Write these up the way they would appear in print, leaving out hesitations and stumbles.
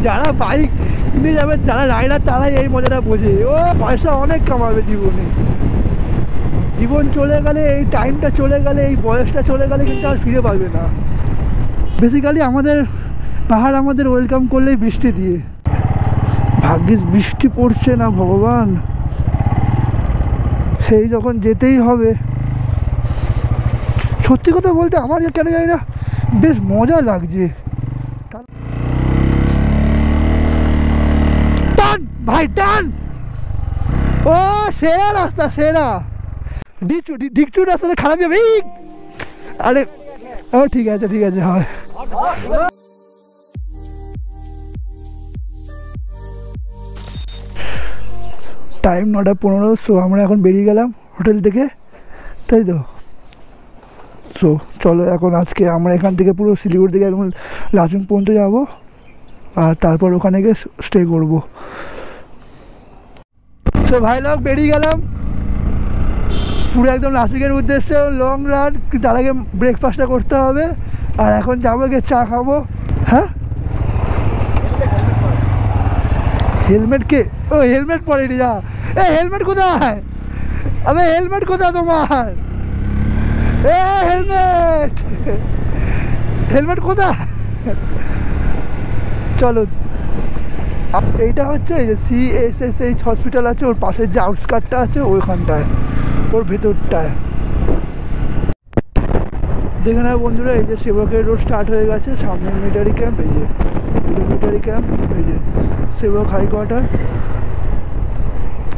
যারা বাইক কিনে যাবে, যারা রাইডার, তারাই এই মজাটা বোঝে। ও পয়সা অনেক কামাবে জীবনে। জীবন চলে গেলে, এই টাইমটা চলে গেলে, এই বয়সটা চলে গেলে কিন্তু আর ফিরে পাবে না। বেসিক্যালি আমাদের পাহাড় আমাদের ওয়েলকাম করলেই বৃষ্টি দিয়ে। ভাগ্যিস বৃষ্টি পড়ছে না ভগবান, সেই যখন যেতেই হবে। সত্যি কথা বলতে আমার কেন জানি না বেশ মজা লাগছে। টান ভাই টান, ও সেরা রাস্তা, সেরা। ডিকচু রাস্তাতে খারাপ যাবে। আরে ও ঠিক আছে, ঠিক আছে, হয়। টাইম 9:15। সো আমরা এখন বেরিয়ে গেলাম হোটেল থেকে, তাই তো। সো চলো এখন আজকে আমরা এখান থেকে পুরো শিলিগুড়ি থেকে একদম লাচুং পর্যন্ত যাবো, আর তারপর ওখানে গিয়ে স্টে করবো। সো ভাই লোক বেরিয়ে গেলাম পুরো একদম লাচুংয়ের উদ্দেশ্যে, লং রান। তার আগে ব্রেকফাস্টটা করতে হবে, আর এখন যাবো গিয়ে চা খাবো। হ্যাঁ, হেলমেট কে? ও হেলমেট পরেনি, যা। এ হেলমেট কোথায়? আবে হেলমেট কোথায় তোমার? এ হেলমেট, হেলমেট কোথায়? চলো, এইটা হচ্ছে এই যে CSSH হসপিটাল আছে, ওর পাশের যে আউটস্কার্টটা আছে ওইখানটায়, ওর ভেতরটায়। দেখে না বন্ধুরা, এই যে সেবকের রোড স্টার্ট হয়ে গেছে, সামনে মিলিটারি ক্যাম্প, এই যে মিলিটারি ক্যাম্প, এই যে সেবক হাইকোয়ার্টার।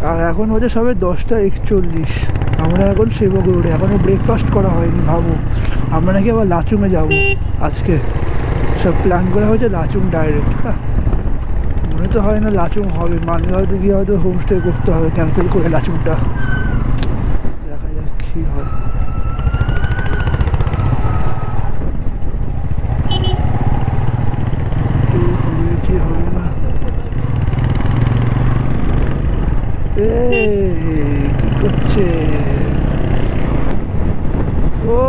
আর এখন হচ্ছে সবে 10:41। আমরা এখন সেবক রোডে, এখনও ব্রেকফাস্ট করা হয়নি। ভাবো আমরা নাকি আবার লাচুংয়ে যাবো আজকে। সব প্ল্যান করা হয়েছে লাচুং ডাইরেক্ট। মনে তো হয় না লাচুং হবে, মাঝে হয়তো গিয়ে হয়তো হোমস্টে করতে হবে, ক্যান্সেল করে লাচুংটা। দেখা যাক কী হয়। কি হবে না, কি করছে? ও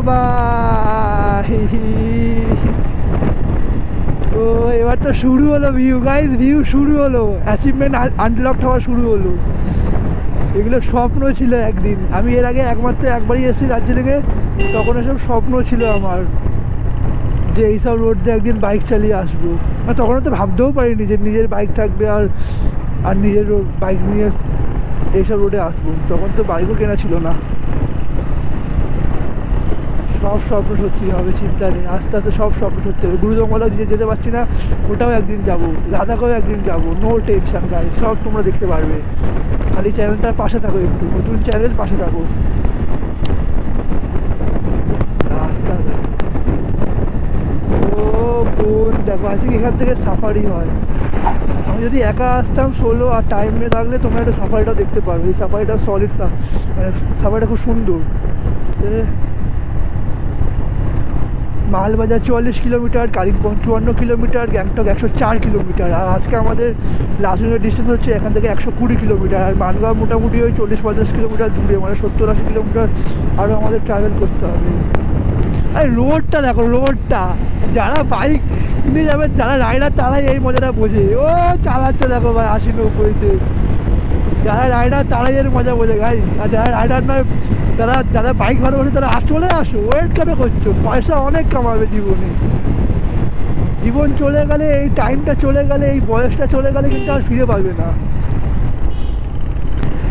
ভাই, ও এবার তো শুরু হলো ভিউ, গাইস ভিউ শুরু হলো, অ্যাচিভমেন্ট আনলকড হওয়া শুরু হলো। এগুলো স্বপ্ন ছিল একদিন। আমি এর আগে একমাত্র একবারই এসেছি দার্জিলিংয়ে, তখন এসব স্বপ্ন ছিল আমার যে এইসব রোড দিয়ে একদিন বাইক চালিয়ে আসবো। তখনও তো ভাবতেও পারিনি যে নিজের বাইক থাকবে আর নিজের বাইক নিয়ে এইসব রোডে আসবো। তখন তো বাইকও কেনা ছিল না। সব স্বপ্ন সত্যি হবে, চিন্তা নেই। আস্তে আস্তে সব স্বপ্ন সত্যি হবে। গুরুজঙ্গলেও যেতে পারছি না, ওটাও একদিন যাবো। লাদাখেও একদিন যাবো। নো টেনশন গাই, সব তোমরা দেখতে পারবে। খালি চ্যানেলটার পাশে থাকো, একটু নতুন চ্যানেল, পাশে থাকো। রাস্তা ও বোন দেখো, আজকে এখান থেকে সাফারি হয়। আমি যদি একা আসতাম সোলো আর টাইম নিয়ে থাকলে তোমরা একটু সাফারিটাও দেখতে পারবে। এই সাফারিটা সলিড, মানে সাফারিটা খুব সুন্দর। Malbazar 44 kilometre, Kalimpong 54 kilometre, Gangtok 104 kilometre. আর আজকে আমাদের লাচুংয়ের ডিস্টেন্স হচ্ছে এখান থেকে 120 কিলোমিটার। আর মানগাঁও মোটামুটি ওই 40-50 কিলোমিটার দূরে, মানে 70-80 কিলোমিটার আরও আমাদের ট্রাভেল করতে হবে। আর রোডটা দেখো, রোডটা যারা বাইক কিনে যাবে, যারা রাইডার, তারাই এই মজাটা বোঝে। ও চালাচ্ছে দেখো ভাই 80-90-তে। যারা রাইডার তারাই এর মজা বোঝে গাই। আর যারা রাইডার নয়, যারা বাইক ভালোবাসে তারা চলে আসো, ওয়েট কেন করছো? পয়সা অনেক কামাবে জীবনে। জীবন চলে গেলে, এই টাইমটা চলে গেলে, এই বয়সটা চলে গেলে কিন্তু আর ফিরে পাবে না।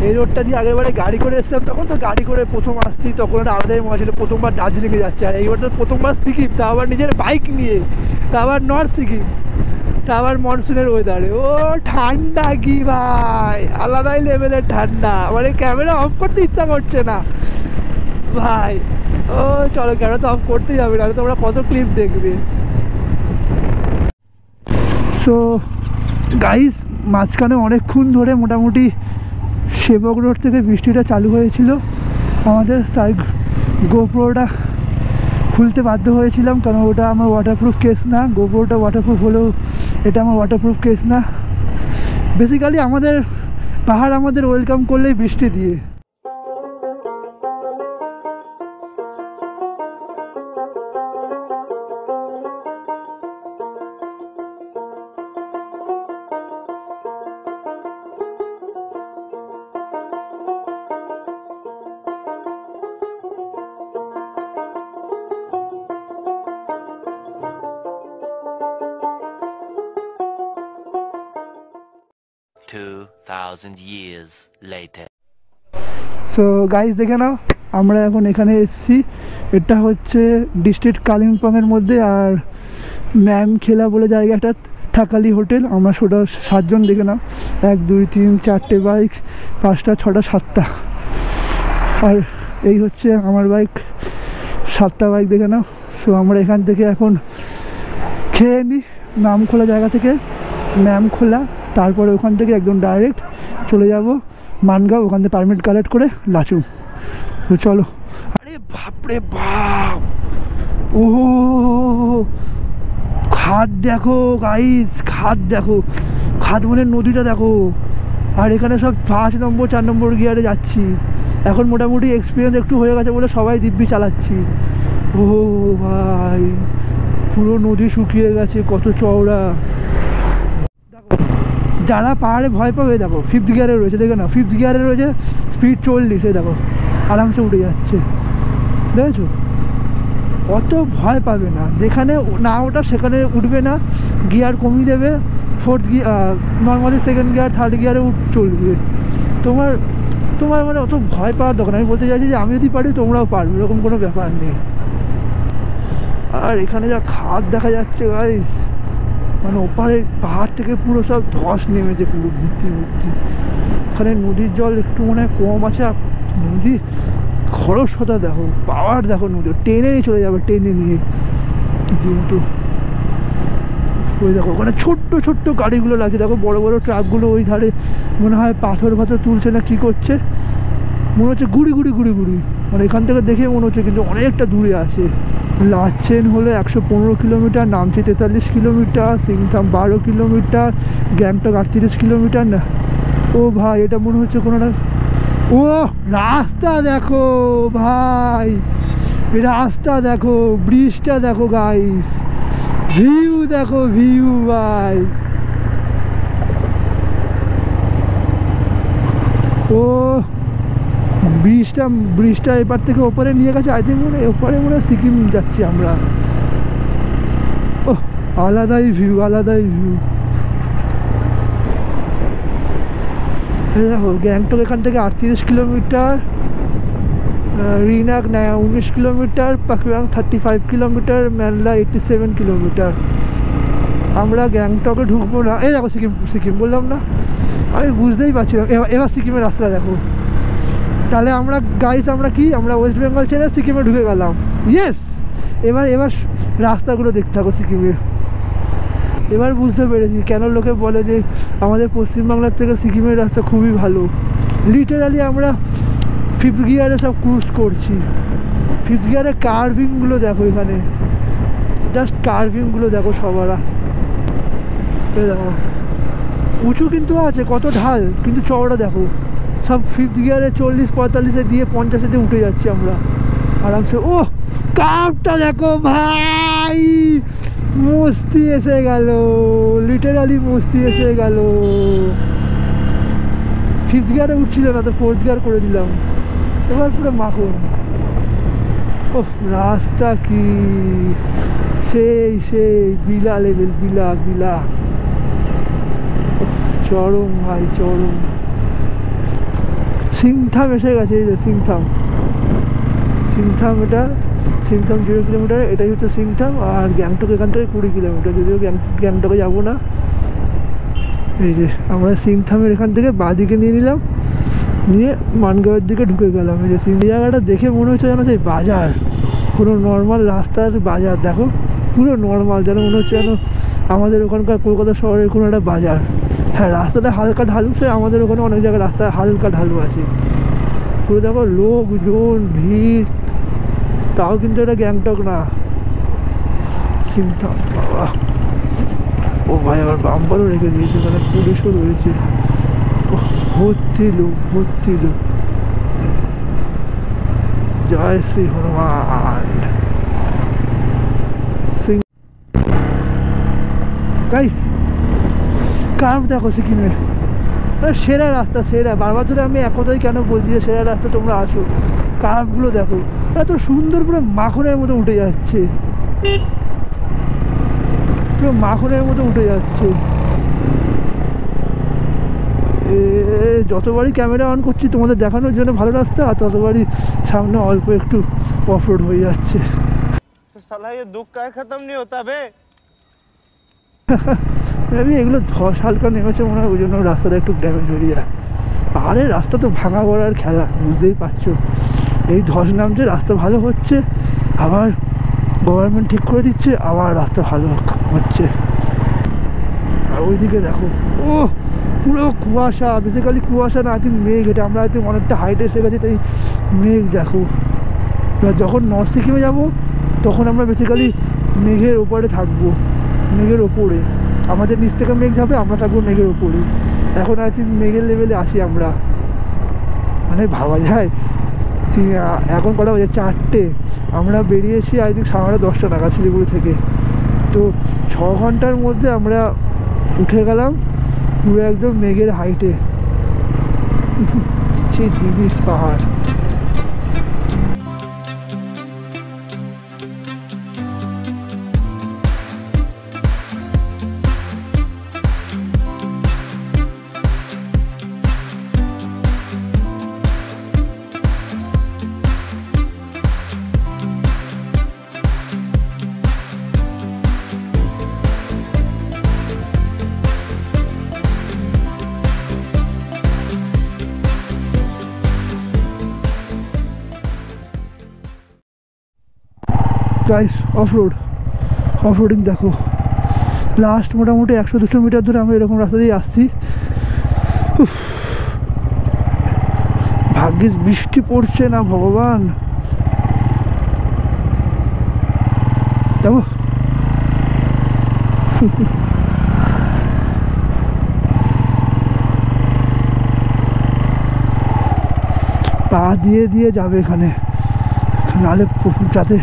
এই রোডটা দিয়ে আগের বারে গাড়ি করে এসেছিলাম, তখন তো গাড়ি করে প্রথম আসছি, তখন একটা আলাদাই মজা ছিল। প্রথমবার দার্জিলিংয়ে যাচ্ছে, আর এইবার তো প্রথমবার সিকিম, তা আবার নিজের বাইক নিয়ে, তা আবার নর্থ সিকিম, তা আবার মনসুনের ওয়েদারে। ও ঠান্ডা কি ভাই, আলাদাই লেভেলের ঠান্ডা, মানে ক্যামেরা অফ করতে ইচ্ছা করছে না ভাই। ও চলো, ক্যামেরা তো অফ করতেই যাবে না, তোমরা কত ক্লিপ দেখবে। সো গাইস, মাঝখানে অনেকক্ষণ ধরে মোটামুটি সেবক রোড থেকে বৃষ্টিটা চালু হয়েছিল আমাদের, তাই গোপ্রোটা খুলতে বাধ্য হয়েছিলাম, কারণ ওটা আমার ওয়াটারপ্রুফ কেস না। গোপ্রোটা ওয়াটারপ্রুফ হলেও এটা আমার ওয়াটারপ্রুফ কেস না। বেসিক্যালি আমাদের পাহাড় আমাদের ওয়েলকাম করলেই বৃষ্টি দিয়ে। 2,000 years later. সো গাইস দেখে নাও, আমরা এখন এখানে এসেছি। এটা হচ্ছে ডিস্ট্রিক্ট কালিম্পংয়ের মধ্যে, আর ম্যাম খেলা বলে জায়গাটা থাকালি হোটেল। আমরা সোটা 7 জন, দেখে নাও 1 2 3 4টে বাইক, 5টা 6টা 7টা, আর এই হচ্ছে আমার বাইক, 7টা বাইক দেখে নাও। সো আমরা এখান থেকে এখন খেয়ে নিই ম্যাম খোলা জায়গা থেকে, ম্যাম খোলা, তারপরে ওখান থেকে একদম ডাইরেক্ট চলে যাব মানগাঁও, ওখান থেকে পারমিট কালেক্ট করে লাচুং। তো চলো। আরে বাপরে বাপ, ও খাদ দেখো গাইস, খাদ দেখো, খাদ মানে নদীটা দেখো। আর এখানে সব 5 নম্বর 4 নম্বর গিয়ারে যাচ্ছি। এখন মোটামুটি এক্সপিরিয়েন্স একটু হয়ে গেছে বলে সবাই দিব্যি চালাচ্ছি। ও ভাই, পুরো নদী শুকিয়ে গেছে, কত চওড়া। যারা পাহাড়ে ভয় পাবে দেখো 5th গিয়ারে রয়েছে, দেখে না 5th গিয়ারে রয়েছে, স্পিড 40, দেখো আরামসে উঠে যাচ্ছে, দেখেছো? অত ভয় পাবে না, যেখানে না ওটা সেখানে উঠবে না, গিয়ার কমিয়ে দেবে, 4th gear normally 2nd gear 3rd গিয়ারে চলবে। তোমার মানে অত ভয় পাওয়ার দরকার। আমি বলতে চাইছি যে আমি যদি পারি তোমরাও পারবে, এরকম কোনো ব্যাপার নেই। আর এখানে যা খাদ দেখা যাচ্ছে গাইস, মানে ওপারে পাহাড় থেকে পুরো সব ধস নেমেছে, পুরো ভর্তি ভর্তি। এখানে নদীর জল একটু মনে হয় কম আছে, আর নদী খরস্রোতা দেখো, পাওয়ার দেখো, নদী টেনে নিয়ে চলে যাবে, টেনে নিয়ে। কিন্তু ওই দেখো ওখানে ছোট্ট ছোট্ট গাড়িগুলো লাগছে, দেখো বড় বড় ট্রাকগুলো ওই ধারে মনে হয় পাথর তুলছে না কি করছে, মনে হচ্ছে গুড়ি গুড়ি গুড়ি গুড়ি, মানে এখান থেকে দেখে মনে হচ্ছে, কিন্তু অনেকটা দূরে আছে। লাচেন হলো 115 kilometre, Namchi 43 kilometre, Singtam 12 kilometre, Gangtok 38 kilometre. না ও ভাই, এটা মনে হচ্ছে কোনো না, ও রাস্তা দেখো ভাই, রাস্তা দেখো, ব্রিজটা দেখো গাইস, ভিউ দেখো, ভিউ ভাই। ও ব্রিজটা এবার থেকে ওপরে নিয়ে গেছে, আই থিঙ্ক মনে হয় ওপরে মনে হয় সিকিম যাচ্ছি আমরা। ও আলাদাই ভিউ, আলাদাই ভিউ। দেখো গ্যাংটক এখান থেকে 38 কিলোমিটার, রিনাক 19 কিলোমিটার, পাকুয়াং 35 কিলোমিটার, ম্যানলা 87 কিলোমিটার। আমরা গ্যাংটকে ঢুকবো না। এই দেখো সিকিম বললাম না, আমি বুঝতেই পারছিলাম। এবার সিকিমের রাস্তা দেখো। তাহলে আমরা গাইস, আমরা ওয়েস্ট বেঙ্গল ছেড়ে সিকিমে ঢুকে গেলাম। ইয়েস, এবার রাস্তাগুলো দেখতে থাকো সিকিমের। এবার বুঝতে পেরেছি কেন লোকে বলে যে আমাদের পশ্চিমবাংলার থেকে সিকিমের রাস্তা খুবই ভালো। লিটারালি আমরা 5th গিয়ারে সব ক্রুজ করছি। 5th গিয়ারে কার্ভিংগুলো দেখো, এখানে জাস্ট কার্ভিংগুলো দেখো সবারা। দেখো উঁচু কিন্তু আছে, কত ঢাল, কিন্তু চওড়া দেখো। সব 5th গিয়ারে 40-45-এ দিয়ে 50-এ দিয়ে উঠে যাচ্ছি আমরা আরামসে। ও কার্ভটা দেখো ভাই, মস্তি এসে গেল, লিটারালি মস্তি এসে গেল। 5th গিয়ারে উঠছিল না তো 4th গিয়ার করে দিলাম, এবার পুরো মাখন। ও রাস্তা কি সেই বিলা লেভেল, বিলা চরম ভাই, চরম। সিংথাম এসে গেছে, এই যে সিংথাম, এটা সিংথাম 0 কিলোমিটার, এটাই হচ্ছে সিংথাম। আর গ্যাংটক এখান থেকে 20 কিলোমিটার, যদিও গ্যাংটকে যাবো না। এই যে আমরা সিংথামের এখান থেকে বাঁদিকে নিয়ে নিলাম, নিয়ে মানগাঁওয়ের দিকে ঢুকে গেলাম। এই যে জায়গাটা দেখে মনে হচ্ছে যেন সেই বাজার, কোনো নর্মাল রাস্তার বাজার দেখো, পুরো নর্মাল, যেন মনে হচ্ছে যেন আমাদের ওখানকার কলকাতা শহরের কোনো একটা বাজার। হ্যাঁ রাস্তাটা হালকা ঢালু, সে আমাদের ওখানে অনেক জায়গায় রাস্তা হালকা ঢালু আছে। পুরো দেখো লোকজন, ভিড়, তাও কিন্তু এটা গ্যাংটক না, সিংথাম। বাবা, ও ভাই আবার বাম্পারও রেখে দিয়েছে, ওখানে পুলিশও রয়েছে, ভর্তি লোক। জয় শ্রী হনুমান। গাইস কার্ভ দেখো সিকিমের, সেরা রাস্তা, সেরা। বারবার ধরে আমি এক কথাই কেন বলছি যে সেরা রাস্তা, তোমরা আসো। কার্ভগুলো দেখো, এত সুন্দর, পুরো মাখনের মতো উঠে যাচ্ছে, পুরো মাখনের মতো উঠে যাচ্ছে। যতবারই ক্যামেরা অন করছি তোমাদের দেখানোর জন্য ভালো রাস্তা, আর ততবারই সামনে অল্প একটু অফ রোড হয়ে যাচ্ছে। দুঃখ কায় খতম নেই হতা বে। আমি এগুলো ধস হালকা নেমেছে মনে হয়, ওই জন্য রাস্তাটা একটু ড্যামেজ হয়ে যায়। আরে রাস্তা তো ভাঙা পড়ার খেলা, বুঝতেই পারছো। এই ধস নামছে, রাস্তা ভালো হচ্ছে, আবার গভর্নমেন্ট ঠিক করে দিচ্ছে, আবার রাস্তা ভালো হচ্ছে। আর ওইদিকে দেখো, ও পুরো কুয়াশা, বেসিক্যালি কুয়াশা না, আই থিঙ্ক মেঘ। এটা আমরা হয়তো অনেকটা হাইটে এসে গেছি, তাই মেঘ দেখো। এবার যখন নর্থ সিকিমে যাবো তখন আমরা বেসিক্যালি মেঘের ওপরে থাকবো, মেঘের ওপরে। আমাদের নিচ থেকে মেঘ যাবে, আমরা থাকবো মেঘের ওপরে। এখন আই থিঙ্ক মেঘের লেভেলে আসি আমরা, মানে ভাবা যায়। এখন কটা বাজে? 4টে। আমরা বেরিয়েছি আই থিঙ্ক 10:30 নাগাদ শিলিগুড়ি থেকে। তো 6 ঘন্টার মধ্যে আমরা উঠে গেলাম পুরো একদম মেঘের হাইটে। সেই জিনিস পাহাড়। গাইস অফ রোডিং দেখো, লাস্ট মোটামুটি 100-200 মিটার ধরে আমরা এরকম রাস্তা দিয়ে আসছি। ভাগ্যিস বৃষ্টি পড়ছে না, ভগবান। যাবো পা দিয়ে দিয়ে যাবে এখানে, নাহলে যাতে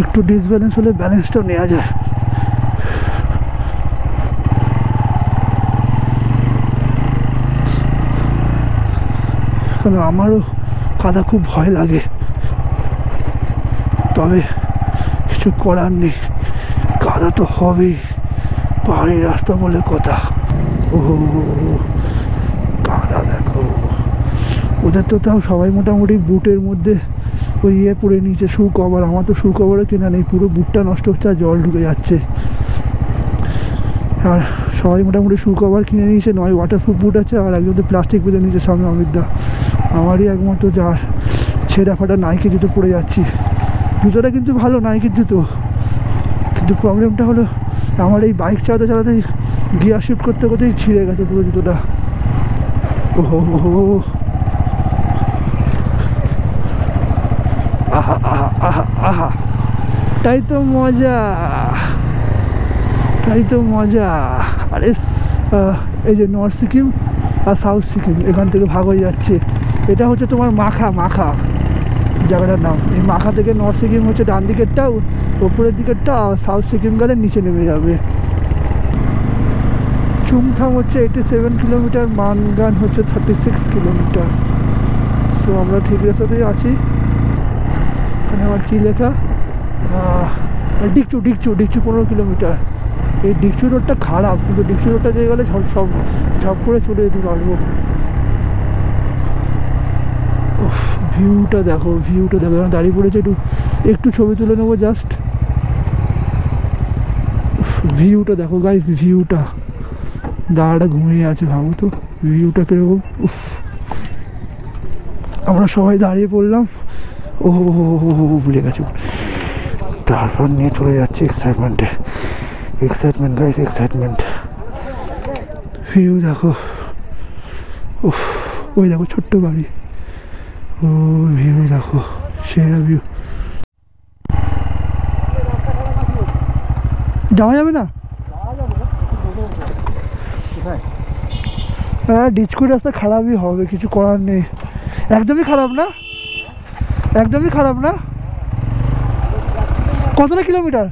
একটু ডিসব্যালেন্স হলে ব্যালেন্সটাও নেওয়া যায়। কারণ আমারও কাদা খুব ভয় লাগে, তবে কিছু করার নেই, কাদা তো হবেই, পাহাড়ি রাস্তা বলে কথা। ও কাদা দেখো, ওদের তো তাও সবাই মোটামুটি বুটের মধ্যে ওই পরে নিচে শু কভার। আমার তো শু কভারও কেনা নেই, পুরো বুটটা নষ্ট হচ্ছে আর জল ঢুকে যাচ্ছে। আর সবাই মোটামুটি শু কভার কিনে নিয়েছে, নয় ওয়াটারপ্রুফ বুট আছে, আর একজন তো প্লাস্টিক বেঁধে নিয়েছে সামনে অমিতদা। আমারই একমাত্র যার ছেঁড়া ফাটা নাইকি জুতো পরে যাচ্ছি। জুতোটা কিন্তু ভালো, নাইকির জুতো, কিন্তু প্রবলেমটা হলো আমার এই বাইক চালাতে চালাতে গিয়ার শিফট করতে করতেই ছিঁড়ে গেছে পুরো জুতোটা। ওহো, আহা আহা আহা আহা, তাই তো মজা, তাই তো মজা। আরে এই যে নর্থ সিকিম আর সাউথ সিকিম এখান থেকে ভাগ হয়ে যাচ্ছে। এটা হচ্ছে তোমার মাখা জায়গাটার নাম। এই মাখা থেকে নর্থ সিকিম হচ্ছে ডান দিকেরটা, ওপরের দিকেরটা, আর সাউথ সিকিম গেলে নিচে নেমে যাবে। চুমথাম হচ্ছে 87 কিলোমিটার, মানগান হচ্ছে 36 কিলোমিটার। তো আমরা ঠিক রাস্তাতেই আছি। এখানে আমার কী লেখা, ডিকচু 15 কিলোমিটার। এই ডিকচু রোডটা খারাপ, কিন্তু ডিকচু রোডটা দিয়ে গেলে সব ঝপ করে চলে যেতে পারবো। ভিউটা দেখো, এখন দাঁড়িয়ে পড়েছে, একটু ছবি তুলে নেবো জাস্ট। ভিউটা দেখো গাইস, ভিউটা, দাঁড়াটা ঘুমিয়ে আছে, ভাবো তো ভিউটা কিরকম। আমরা সবাই দাঁড়িয়ে পড়লাম, ও ভুলে গেছি। তারপর নিয়ে চলে যাচ্ছে এক্সাইটমেন্ট গাইস, এক্সাইটমেন্ট। ভিউ দেখো, ওই দেখো ছোট্ট বাড়ি, ও ভিউ দেখো, সেরা ভিউ। যাওয়া যাবে না? হ্যাঁ, ডিচকুর রাস্তা খারাপই হবে, কিছু করার নেই। একদমই খারাপ না। কতটা কিলোমিটার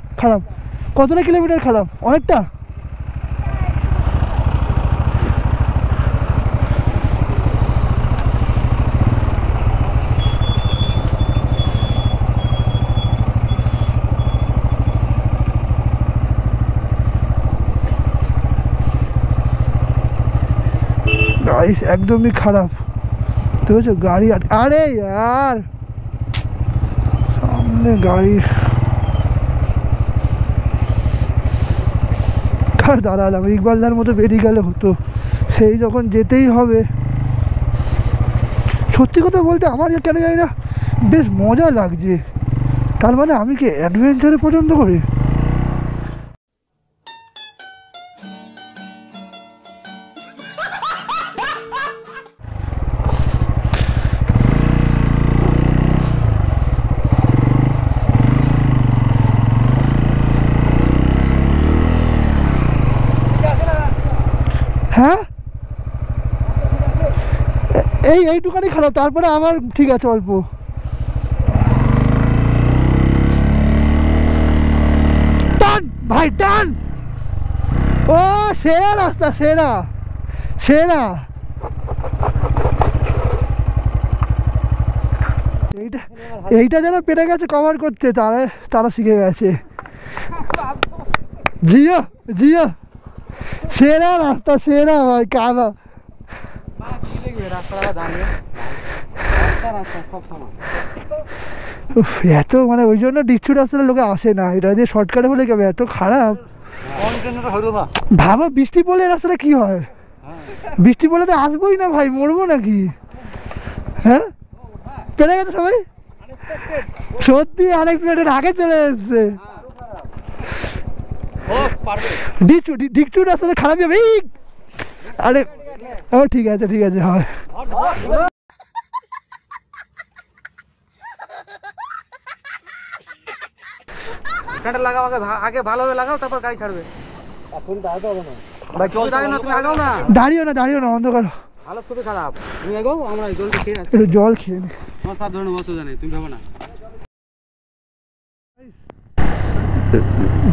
খারাপ? অনেকটা। গাইস একদমই খারাপ তো বুঝছো গাড়ি আরে यार সামনে গাড়ি কার দাঁড়ালাম ইকবালদার মতো বেরিয়ে গেলে হতো সেই যখন যেতেই হবে সত্যি কথা বলতে আমার কেন জানি না বেশ মজা লাগছে তার মানে আমি কি অ্যাডভেঞ্চারে পছন্দ করি হ্যাঁ এইটুখানি খারাপ তারপরে আবার ঠিক আছে অল্প টান ভাই টান ও সেরা রাস্তা সেরা সেরা এইটা যারা পেরে গেছে কভার করতে তারা শিখে গেছে জিও জিও সেরা রাস্তা সেরা ভাই কাদা এত মানে ওই জন্য ডিচ্ছু রাস্তার লোকে আসে না এটা দিয়ে শর্টকাটে হলে কেমন এত খারাপ ভাবা বৃষ্টি পড়লে রাস্তাটা কি হয় বৃষ্টি পড়লে তো আসবোই না ভাই মরবো নাকি হ্যাঁ পেরে গেছে সবাই সত্যি আনএক্সপেক্টেড আগে চলে এসছে ডিকচু রাস্তাতে খারাপ যাবে আরে ও ঠিক আছে হয় লাগাও আগে ভালোভাবে লাগাও তারপর গাড়ি ছাড়বে দাঁড়িও না অন্ধ করো হালত খুবই খারাপ তুমি এগো আমরা জলদি খেয়ে আসি একটু জল খেয়ে নি আমার সব ধরনের অসুবিধা নেই তুমি ভাবো না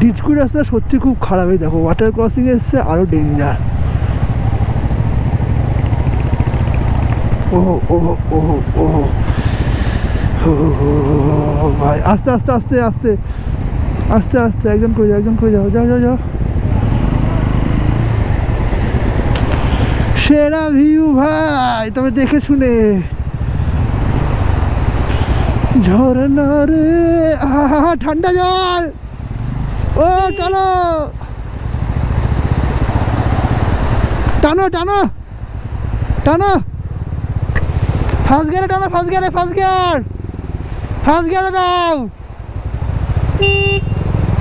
ডিচকু রাস্তা সত্যি খুব খারাপ দেখো ওয়াটার ক্রসিং এসছে আরো ডেঞ্জার ওহো ওহো ওহো ওহো ভাই আস্তে আস্তে আস্তে আস্তে আস্তে আস্তে একজন করে যাও সেরা ভিউ ভাই তবে দেখে শুনে ঝরনা রে আহা ঠান্ডা জল ও চলো টানো ফার্স্ট গিয়ারে টানো ফার্স্ট গিয়ারে দাও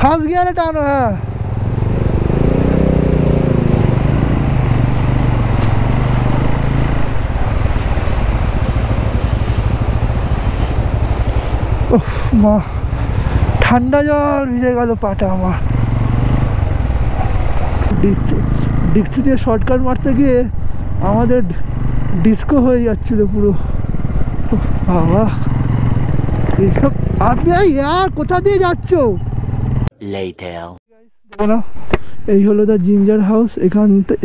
ফার্স্ট গিয়ারে টানো হ্যাঁ মা ঠান্ডা জল ভিজে গেল পাটা আমার ডিকচু দিয়ে শর্টকাট মারতে গিয়ে আমাদের ডিস্কো হয়ে যাচ্ছিল পুরো বাবা এইসব আপনি আর কোথা দিয়ে যাচ্ছ না এই হলো দা জিঞ্জার হাউস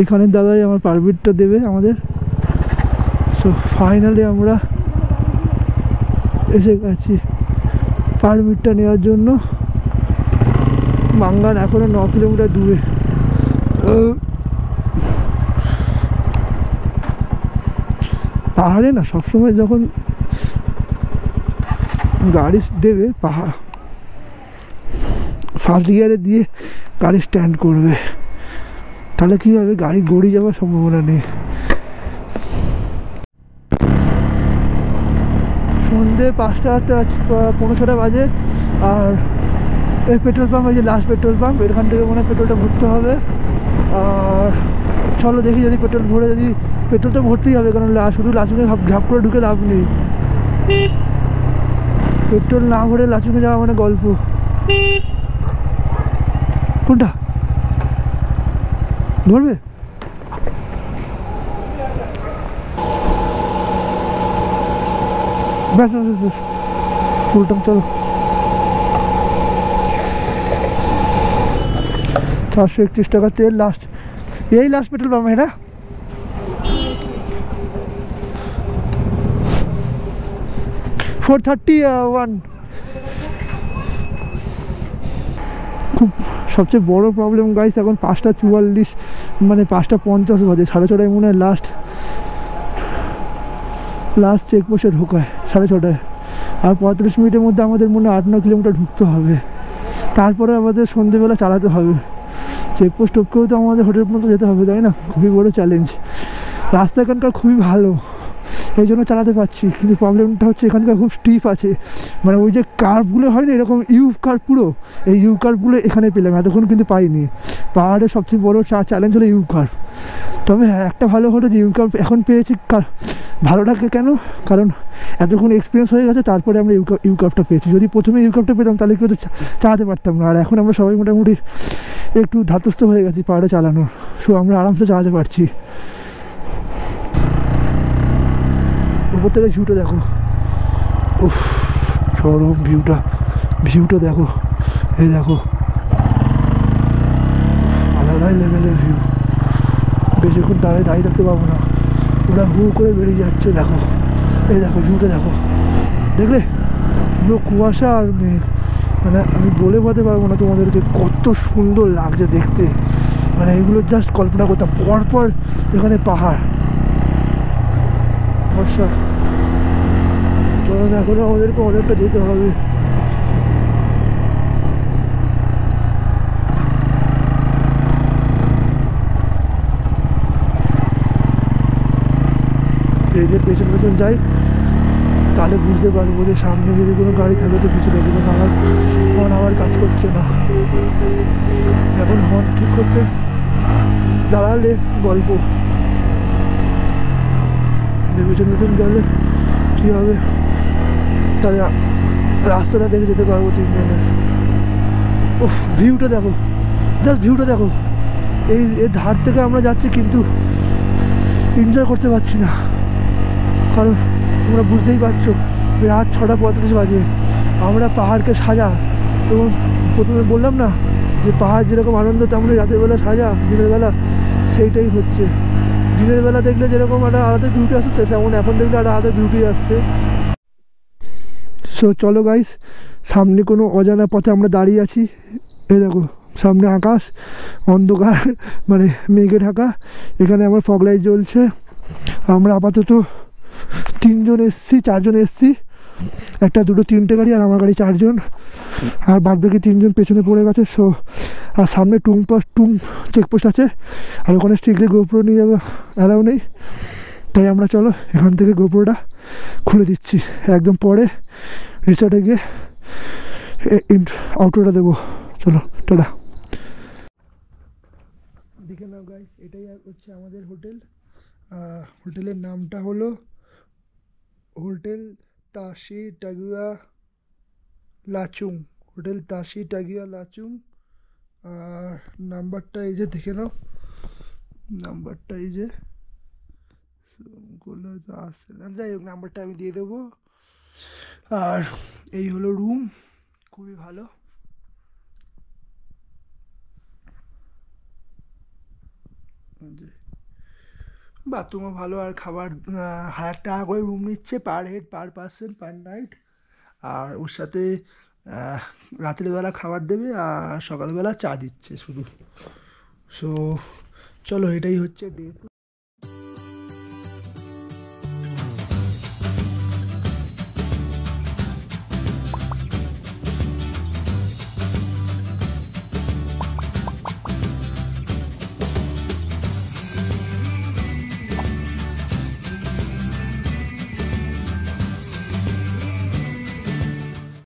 এখানে দাদাই আমার পারমিটটা দেবে আমাদের সো ফাইনালি আমরা এসে গেছি পারমিটটা নেওয়ার জন্য মাঙ্গান এখনো 9 কিলোমিটার দূরে পাহাড়ে না সবসময় যখন গাড়ি দেবে পাহাড় ফার্স্ট গিয়ারে দিয়ে গাড়ি স্ট্যান্ড করবে তাহলে কী হবে গাড়ি গড়িয়ে যাওয়ার সম্ভাবনা নেই সন্ধ্যে 5:15 বাজে আর এই পেট্রোল পাম্প এই যে লাস্ট পেট্রোল পাম্প এখান থেকে মনে হয় পেট্রোলটা ভরতে হবে আর চলো দেখি যদি পেট্রোল ভরে যদি পেট্রোল তো ভরতেই হবে কারণ শুধু লাচুকে ঝাপ করে ঢুকে লাভ নেই পেট্রোল না ভরে লাচুকে যাওয়া মানে গল্প কোনটা ধরবে ব্যাস ফুল টাইম চলো 431 টাকা তেল লাস্ট यही लास्ट पेट्रोल पंप है ना খুব সবচেয়ে বড় প্রবলেম গাইস এখন 5:44 মানে 5:50 বাজে 6:30 মনে হয় লাস্ট লাস্ট চেকপোস্টে ঢোকায় 6:30, আর 35 মিনিটের মধ্যে আমাদের মনে 8-9 কিলোমিটার ঢুকতে হবে, তারপরে আমাদের সন্ধেবেলা চালাতে হবে। চেকপোস্ট টপকেও তো আমাদের হোটেল পর্যন্ত যেতে হবে, তাই না? খুবই বড় চ্যালেঞ্জ। রাস্তা এখানকার খুবই ভালো, এই জন্য চালাতে পারছি, কিন্তু প্রবলেমটা হচ্ছে এখানকার খুব স্টিফ আছে, মানে ওই যে কার্ভগুলো হয় না এরকম ইউ কার্ভ, পুরো এই ইউ কার্ভগুলো এখানে পেলাম, এতক্ষণ কিন্তু পাইনি। পাহাড়ের সবচেয়ে বড় চ্যালেঞ্জ হলো ইউ কার্ভ। তবে হ্যাঁ, একটা ভালো হলো যে ইউ কার্ভ এখন পেয়েছি। ভালো লাগে কেন? কারণ এতক্ষণ এক্সপিরিয়েন্স হয়ে গেছে, তারপরে আমরা ইউ কার্ভটা পেয়েছি। যদি প্রথমে ইউ কার্ভটা পেতাম তাহলে কেউ চালাতে পারতাম না। আর এখন আমরা সবাই মোটামুটি একটু ধাতস্থ হয়ে গেছি পাহাড়ে চালানোর, সো আমরা আরামসে চালাতে পারছি। উপর থেকে ভিউটা দেখো, উফ চরম ভিউটা দেখো, এই দেখো আলাদাই লেভেলের ভিউ। বেশিক্ষণ দাঁড়িয়ে থাকতে পারবো না, ওরা হু করে বেরিয়ে যাচ্ছে। দেখো, এই দেখো ভিউটা দেখো, দেখলে পুরো কুয়াশা আর মেঘ, মানে আমি বলে বোঝাতে পারবো না তোমাদেরকে কত সুন্দর লাগছে দেখতে। মানে এগুলো জাস্ট কল্পনা করতাম, পরপর এখানে পাহাড়, বর্ষা। চলো না, এখনো আমাদেরকে অনেকটা যেতে হবে। এই যে পেছন যাই, তাহলে বুঝতে পারবো যে সামনে যদি কোনো গাড়ি থাকে তো পিছনে দেবে, আমার হর্ন আবার কাজ করছে না। এখন হর্ন ঠিক করতে দাঁড়ালে গল্প, পেছন গেলে কী হবে, তাহলে রাস্তাটা দেখে যেতে পারবো তিনজনে। ও ভিউটা দেখো, জাস্ট ভিউটা দেখো। এই ধার থেকে আমরা যাচ্ছি কিন্তু এনজয় করতে পারছি না, কারণ তোমরা বুঝতেই পারছো রাত 6:35 বাজে। আমরা পাহাড়কে সাজা, এবং প্রথমে বললাম না যে পাহাড় যেরকম আনন্দ তেমনই রাতের বেলা সাজা, দিনের বেলা সেইটাই হচ্ছে। দিনের বেলা দেখলে যেরকম একটা আলাদা বিউটি আসছে, তেমন এখন দেখলে একটা আলাদা বিউটি আসছে। সো চলো গাইস, সামনে কোনো অজানা পথে আমরা দাঁড়িয়ে আছি। এই দেখো সামনে আকাশ অন্ধকার, মানে মেঘে ঢাকা, এখানে আমার ফগ লাইট জ্বলছে। আমরা আপাতত 3জন এসছি, 4জন এসছি, 1, 2, 3টে গাড়ি, আর আমার গাড়ি 4জন, আর বাদ বাকি 3জন পেছনে পড়ে গেছে। সো আর সামনে টুং চেকপোস্ট আছে, আর ওখানে স্ট্রিক্টলি গোপ্রো নিয়ে যাবে অ্যালাউ নেই, তাই আমরা চলো এখান থেকে গোপ্রোটা খুলে দিচ্ছি, একদম পরে রিসর্টে গিয়ে আউটরোটা দেবো। চলো টাটা। দেখে নাও গাইস, এটাই হচ্ছে আমাদের হোটেল। হোটেলের নামটা হলো হোটেল তাশি টাগুয়া লাচুং, হোটেল তাশি টাগুয়া লাচুং। আর নাম্বারটা এই যে দেখে নাও, নাম্বারটা এই যে করলে হয়তো আসছে না, যাই হোক নাম্বারটা আমি দিয়ে দেবো। আর এই হলো রুম, খুবই ভালো। বাথরুমও ভালো, আর খাবার 1000 টাকা করে রুম নিচ্ছে per head, per person, per night. আর ওর সাথে রাত্রিবেলা খাবার দেবে, আর সকালবেলা চা দিচ্ছে শুধু। সো চলো, এটাই হচ্ছে ডে 2।